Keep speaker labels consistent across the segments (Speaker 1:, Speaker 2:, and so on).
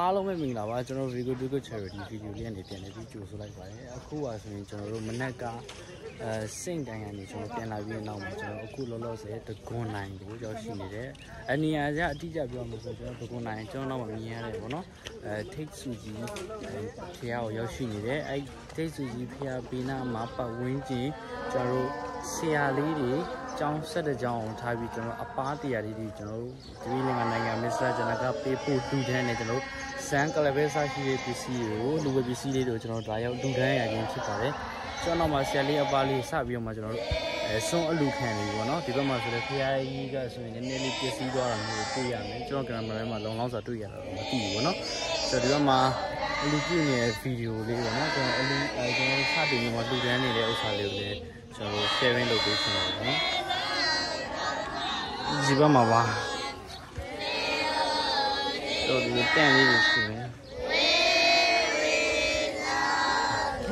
Speaker 1: အားလုံးပဲမင်္ဂလာပါကျွန်တော် Vigo Dugo Charity video လေးနဲ့ပြန်လည်ပြီးကြိုဆိုလိုက်ပါတယ်အခုပါဆိုရင်ကျွန်တော်တို့မနက်ကစင့်တန်ကနေကျွန်တော်ပြန်လာပြီးနောက်မှာကျွန်တော်အခုလောလောဆယ်တကွန်နိုင်ကိုရောက်ရှိနေတယ်အနေအထားအတိအကျပြောမှာဆိုကျွန်တော်တကွန်နိုင်ကျွန်တော်နောက်မှာမြင်ရတယ်ပေါ့နော်ထိတ်စုကြီးဖျားကိုရောက်ရှိနေတယ်အဲထိတ်စုကြီးဖျားပေးနာမှာပတ်ဝန်းကျင်ကျွန်တော်တို့ဆရာလေးတွေကျောင်းဆက်တဲ့ကျောင်းအောင်ထားပြီးကျွန်တော်အပားတရားလေးတွေကျွန်တော်တို့ဒီနိုင်ငံမစ္စတာဂျနကပေးဖို့တူတန်းနေကျွန်တော်စံကလပဲစားရှိတဲ့ပစ္စည်းကိုလူဝယ်ပစ္စည်းလေးတွေကိုကျွန်တော်ဒါရောက်တူတန်းရခြင်းဖြစ်ပါတယ်ကျွန်တော်မှဆရာလေးအပားလေးစပြီးတော့မှကျွန်တော်တို့စွန်းအလူခံလေးပေါ့နော်ဒီဘက်မှာဆိုလည်းဖရားကြီးကဆိုရင်နည်းနည်းလေးပစ္စည်းသွားတာမျိုးတွေ့ရမယ်ကျွန်တော်ကင်မရာထဲမှာလုံလောက်စွာတွေ့ရတာတော့မသိဘူးပေါ့နော်ဆိုတော့ဒီဘက်မှာအလူကြည့်နေတဲ့ဗီဒီယိုလေးပေါ့နော်ကျွန်တော်အလူကျွန်တော်စတင်ပြီးမှလူတန်းနေတဲ့ဥစ္စာလေးကိုလည်းကျွန်တော် sharing လုပ်ပေးချင်တယ်ပေါ့နော်ဒီဘက်မှာပါတော့ဒီတန်လေးကိုရှိမယ်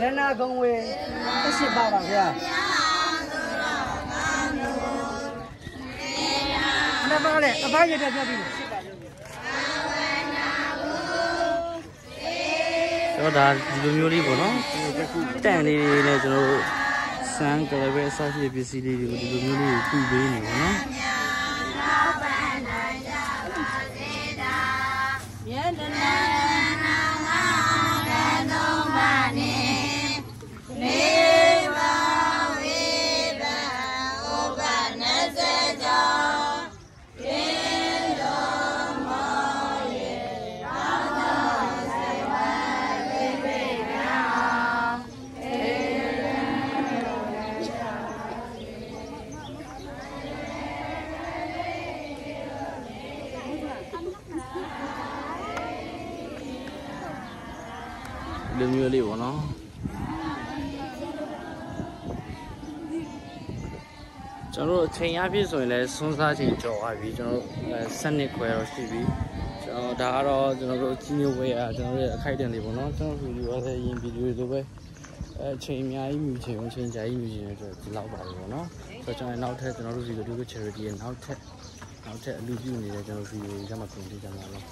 Speaker 2: ရနာကုံဝေတစ်ပါပါဗျာမနပါလေအဖိုးရတဲ့ပြပြီ
Speaker 1: တော့ဒါဒီလိုမျိုးလေးပေါ့နော်တန်လေးတွေနဲ့ကျွန်တော်တို့စမ်းကလည်းပဲအစရှိပစ္စည်းလေးတွေကိုဒီလိုမျိုးလေးကိုပြုပေးနေပေါ့နော်လူမျိုးလေးပေါ့နော်ကျွန်တော်တို့အချိန်အပြည့်ဆိုရင်လည်းစွန်းစားချိန်ကြော်သွားပြီကျွန်တော်တို့7နှစ်ခွဲတော့ရှိပြီကျွန်တော်ဒါကတော့ကျွန်တော်တို့ကြီးညိုဝဲရကျွန်တော်တို့အခိုက်အတန့်လေးပေါ့နော်ကျွန်တော်ဗီဒီယိုအလည်းရင်ဗီဒီယိုလိုပဲအချိန်အများကြီးမြူချိန်အချိန်ကြာကြီးမြူချိန်ဆိုဒီလောက်ပါပဲပေါ့နော်ဆိုတော့ကျွန်တော်နောက်ထပ်ကျွန်တော်တို့ဗီဒီယိုတို့ charity ရဲ့နောက်ထပ်အလူပြုနေတဲ့ကျွန်တော်ဗီဒီယိုကြီးမှပြင်ပေးကြမှာလို့